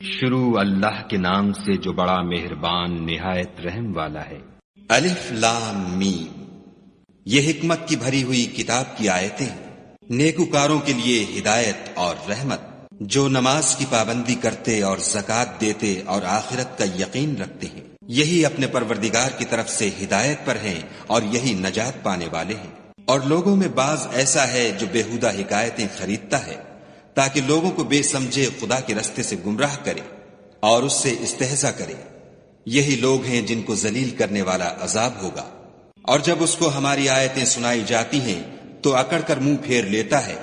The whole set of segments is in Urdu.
شروع اللہ کے نام سے جو بڑا مہربان نہایت رحم والا ہے۔ الف لام میم، یہ حکمت کی بھری ہوئی کتاب کی آیتیں ہیں، نیکوکاروں کے لیے ہدایت اور رحمت، جو نماز کی پابندی کرتے اور زکوٰۃ دیتے اور آخرت کا یقین رکھتے ہیں، یہی اپنے پروردگار کی طرف سے ہدایت پر ہیں اور یہی نجات پانے والے ہیں۔ اور لوگوں میں بعض ایسا ہے جو بےہودہ حکایتیں خریدتا ہے تاکہ لوگوں کو بے سمجھے خدا کے رستے سے گمراہ کرے اور اس سے استہزاء کرے، یہی لوگ ہیں جن کو ذلیل کرنے والا عذاب ہوگا۔ اور جب اس کو ہماری آیتیں سنائی جاتی ہیں تو اکڑ کر منہ پھیر لیتا ہے،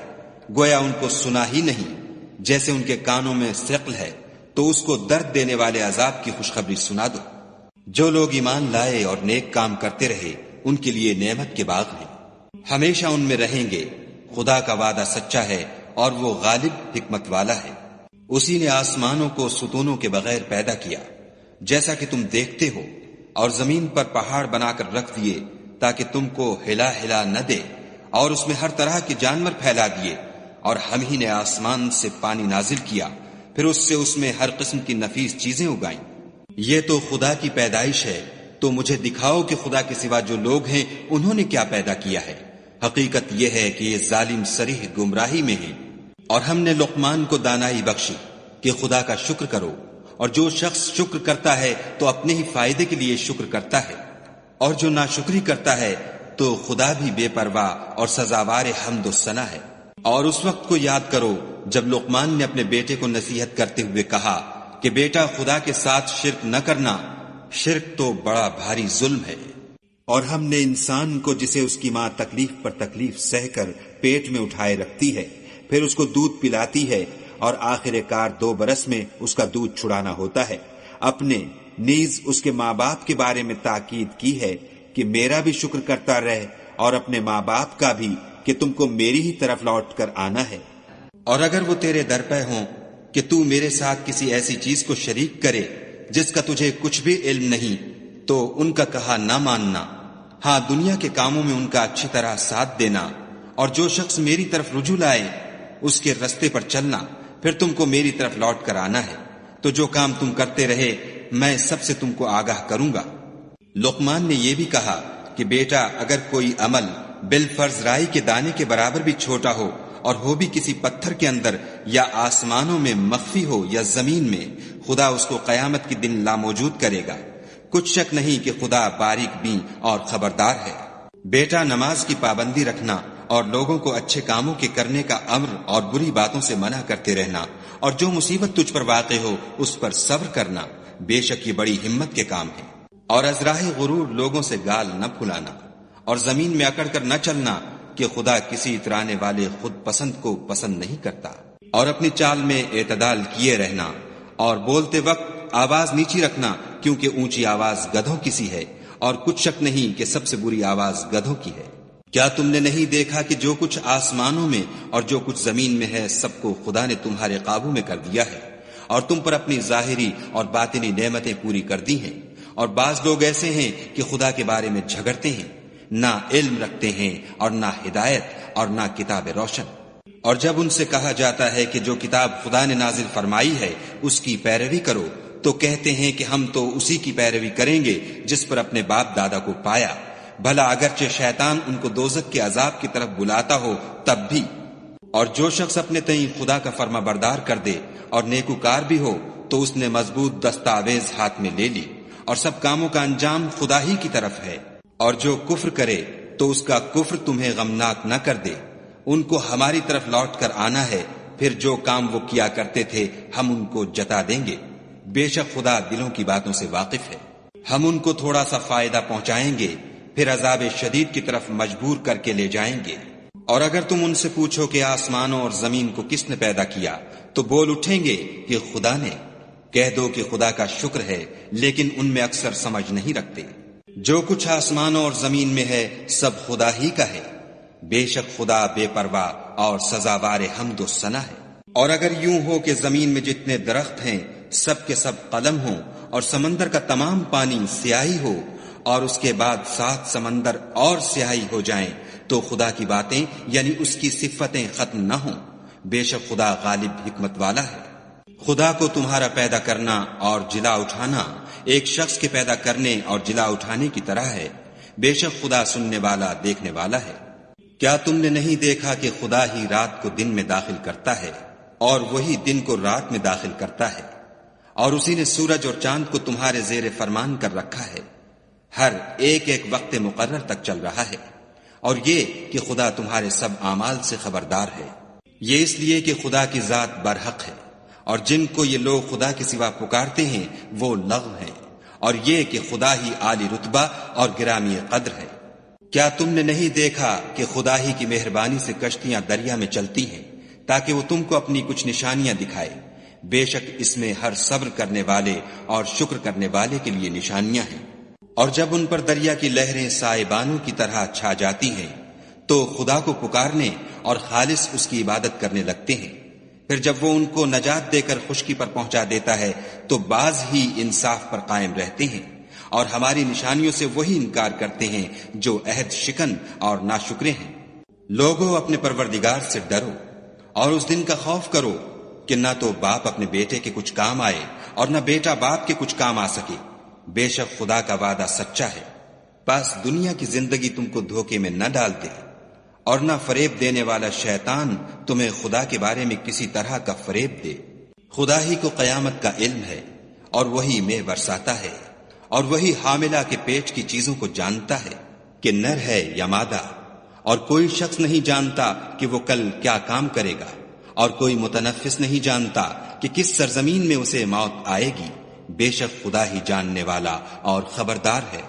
گویا ان کو سنا ہی نہیں، جیسے ان کے کانوں میں ثقل ہے، تو اس کو درد دینے والے عذاب کی خوشخبری سنا دو۔ جو لوگ ایمان لائے اور نیک کام کرتے رہے ان کے لیے نعمت کے باغ ہیں، ہمیشہ ان میں رہیں گے۔ خدا کا وعدہ سچا ہے اور وہ غالب حکمت والا ہے۔ اسی نے آسمانوں کو ستونوں کے بغیر پیدا کیا جیسا کہ تم دیکھتے ہو، اور زمین پر پہاڑ بنا کر رکھ دیے تاکہ تم کو ہلا ہلا نہ دے، اور اس میں ہر طرح کے جانور پھیلا دیے، اور ہم ہی نے آسمان سے پانی نازل کیا، پھر اس میں ہر قسم کی نفیس چیزیں اگائیں۔ یہ تو خدا کی پیدائش ہے، تو مجھے دکھاؤ کہ خدا کے سوا جو لوگ ہیں انہوں نے کیا پیدا کیا ہے۔ حقیقت یہ ہے کہ یہ ظالم صریح گمراہی میں ہیں۔ اور ہم نے لقمان کو دانائی بخشی کہ خدا کا شکر کرو، اور جو شخص شکر کرتا ہے تو اپنے ہی فائدے کے لیے شکر کرتا ہے، اور جو ناشکری کرتا ہے تو خدا بھی بے پرواہ اور سزاوار حمد و ثنا ہے۔ اور اس وقت کو یاد کرو جب لقمان نے اپنے بیٹے کو نصیحت کرتے ہوئے کہا کہ بیٹا خدا کے ساتھ شرک نہ کرنا، شرک تو بڑا بھاری ظلم ہے۔ اور ہم نے انسان کو جسے اس کی ماں تکلیف پر تکلیف سہ کر پیٹ میں اٹھائے رکھتی ہے، پھر اس کو دودھ پلاتی ہے، اور آخر کار 2 برس میں اس کا دودھ چھڑانا ہوتا ہے، اپنے نیز اس کے ماں باپ کے بارے میں تاکید کی ہے کہ میرا بھی شکر کرتا رہ، اور اپنے ماں باپ کا بھی کہ تم کو میری ہی طرف لوٹ کر آنا ہے۔ اور اگر وہ تیرے در پہ ہوں کہ تو میرے ساتھ کسی ایسی چیز کو شریک کرے جس کا تجھے کچھ بھی علم نہیں، تو ان کا کہا نہ ماننا، ہاں دنیا کے کاموں میں ان کا اچھی طرح ساتھ دینا، اور جو شخص میری طرف رجوع لائے اس کے رستے پر چلنا، پھر تم کو میری طرف لوٹ کر آنا ہے، تو جو کام تم کرتے رہے میں سب سے تم کو آگاہ کروں گا۔ لقمان نے یہ بھی کہا کہ بیٹا اگر کوئی عمل بالفرض رائی کے دانے کے برابر بھی چھوٹا ہو، اور ہو بھی کسی پتھر کے اندر یا آسمانوں میں مخفی ہو یا زمین میں، خدا اس کو قیامت کے دن لاموجود کرے گا۔ کچھ شک نہیں کہ خدا باریک بین اور خبردار ہے۔ بیٹا نماز کی پابندی رکھنا، اور لوگوں کو اچھے کاموں کے کرنے کا امر اور بری باتوں سے منع کرتے رہنا، اور جو مصیبت تجھ پر واقع ہو اس پر صبر کرنا، بے شک یہ بڑی ہمت کے کام ہے۔ اور از راہ غرور لوگوں سے گال نہ پھلانا، اور زمین میں اکڑ کر نہ چلنا کہ خدا کسی اترانے والے خود پسند کو پسند نہیں کرتا۔ اور اپنی چال میں اعتدال کیے رہنا، اور بولتے وقت آواز نیچی رکھنا، کیونکہ اونچی آواز گدھوں کی سی ہے، اور کچھ شک نہیں کہ سب سے بری آواز گدھوں کی ہے۔ کیا تم نے نہیں دیکھا کہ جو کچھ آسمانوں میں اور جو کچھ زمین میں ہے سب کو خدا نے تمہارے قابو میں کر دیا ہے، اور تم پر اپنی ظاہری اور باطنی نعمتیں پوری کر دی ہیں۔ اور بعض لوگ ایسے ہیں کہ خدا کے بارے میں جھگڑتے ہیں، نہ علم رکھتے ہیں اور نہ ہدایت اور نہ کتاب روشن۔ اور جب ان سے کہا جاتا ہے کہ جو کتاب خدا نے نازل فرمائی ہے اس کی پیروی کرو، تو کہتے ہیں کہ ہم تو اسی کی پیروی کریں گے جس پر اپنے باپ دادا کو پایا، بھلا اگرچہ شیطان ان کو دوزخ کے عذاب کی طرف بلاتا ہو تب بھی۔ اور جو شخص اپنے تئیں خدا کا فرما بردار کر دے اور نیکوکار بھی ہو تو اس نے مضبوط دستاویز ہاتھ میں لے لی، اور سب کاموں کا انجام خدا ہی کی طرف ہے۔ اور جو کفر کرے تو اس کا کفر تمہیں غمناک نہ کر دے، ان کو ہماری طرف لوٹ کر آنا ہے، پھر جو کام وہ کیا کرتے تھے ہم ان کو جتا دیں گے۔ بے شک خدا دلوں کی باتوں سے واقف ہے۔ ہم ان کو تھوڑا سا فائدہ پہنچائیں گے، پھر عذاب شدید کی طرف مجبور کر کے لے جائیں گے۔ اور اگر تم ان سے پوچھو کہ آسمانوں اور زمین کو کس نے پیدا کیا، تو بول اٹھیں گے کہ خدا نے۔ کہہ دو کہ خدا کا شکر ہے، لیکن ان میں اکثر سمجھ نہیں رکھتے۔ جو کچھ آسمانوں اور زمین میں ہے سب خدا ہی کا ہے، بے شک خدا بے پرواہ اور سزاوار حمد و ثنا ہے۔ اور اگر یوں ہو کہ زمین میں جتنے درخت ہیں سب کے سب قلم ہوں، اور سمندر کا تمام پانی سیاہی ہو، اور اس کے بعد 7 سمندر اور سیاہی ہو جائیں، تو خدا کی باتیں یعنی اس کی صفتیں ختم نہ ہوں۔ بے شک خدا غالب حکمت والا ہے۔ خدا کو تمہارا پیدا کرنا اور جلا اٹھانا ایک شخص کے پیدا کرنے اور جلا اٹھانے کی طرح ہے۔ بے شک خدا سننے والا دیکھنے والا ہے۔ کیا تم نے نہیں دیکھا کہ خدا ہی رات کو دن میں داخل کرتا ہے اور وہی دن کو رات میں داخل کرتا ہے، اور اسی نے سورج اور چاند کو تمہارے زیر فرمان کر رکھا ہے، ہر ایک ایک وقت مقرر تک چل رہا ہے، اور یہ کہ خدا تمہارے سب اعمال سے خبردار ہے۔ یہ اس لیے کہ خدا کی ذات برحق ہے، اور جن کو یہ لوگ خدا کے سوا پکارتے ہیں وہ لغو ہیں، اور یہ کہ خدا ہی عالی رتبہ اور گرامی قدر ہے۔ کیا تم نے نہیں دیکھا کہ خدا ہی کی مہربانی سے کشتیاں دریا میں چلتی ہیں تاکہ وہ تم کو اپنی کچھ نشانیاں دکھائے؟ بے شک اس میں ہر صبر کرنے والے اور شکر کرنے والے کے لیے نشانیاں ہیں۔ اور جب ان پر دریا کی لہریں سائبانوں کی طرح چھا جاتی ہیں تو خدا کو پکارنے اور خالص اس کی عبادت کرنے لگتے ہیں، پھر جب وہ ان کو نجات دے کر خشکی پر پہنچا دیتا ہے تو بعض ہی انصاف پر قائم رہتے ہیں، اور ہماری نشانیوں سے وہی انکار کرتے ہیں جو عہد شکن اور ناشکرے ہیں۔ لوگوں اپنے پروردگار سے ڈرو اور اس دن کا خوف کرو کہ نہ تو باپ اپنے بیٹے کے کچھ کام آئے اور نہ بیٹا باپ کے کچھ کام آ سکے۔ بے شک خدا کا وعدہ سچا ہے، بس دنیا کی زندگی تم کو دھوکے میں نہ ڈال دے، اور نہ فریب دینے والا شیطان تمہیں خدا کے بارے میں کسی طرح کا فریب دے۔ خدا ہی کو قیامت کا علم ہے، اور وہی مے برساتا ہے، اور وہی حاملہ کے پیٹ کی چیزوں کو جانتا ہے کہ نر ہے یا مادہ، اور کوئی شخص نہیں جانتا کہ وہ کل کیا کام کرے گا، اور کوئی متنفس نہیں جانتا کہ کس سرزمین میں اسے موت آئے گی۔ بے شک خدا ہی جاننے والا اور خبردار ہے۔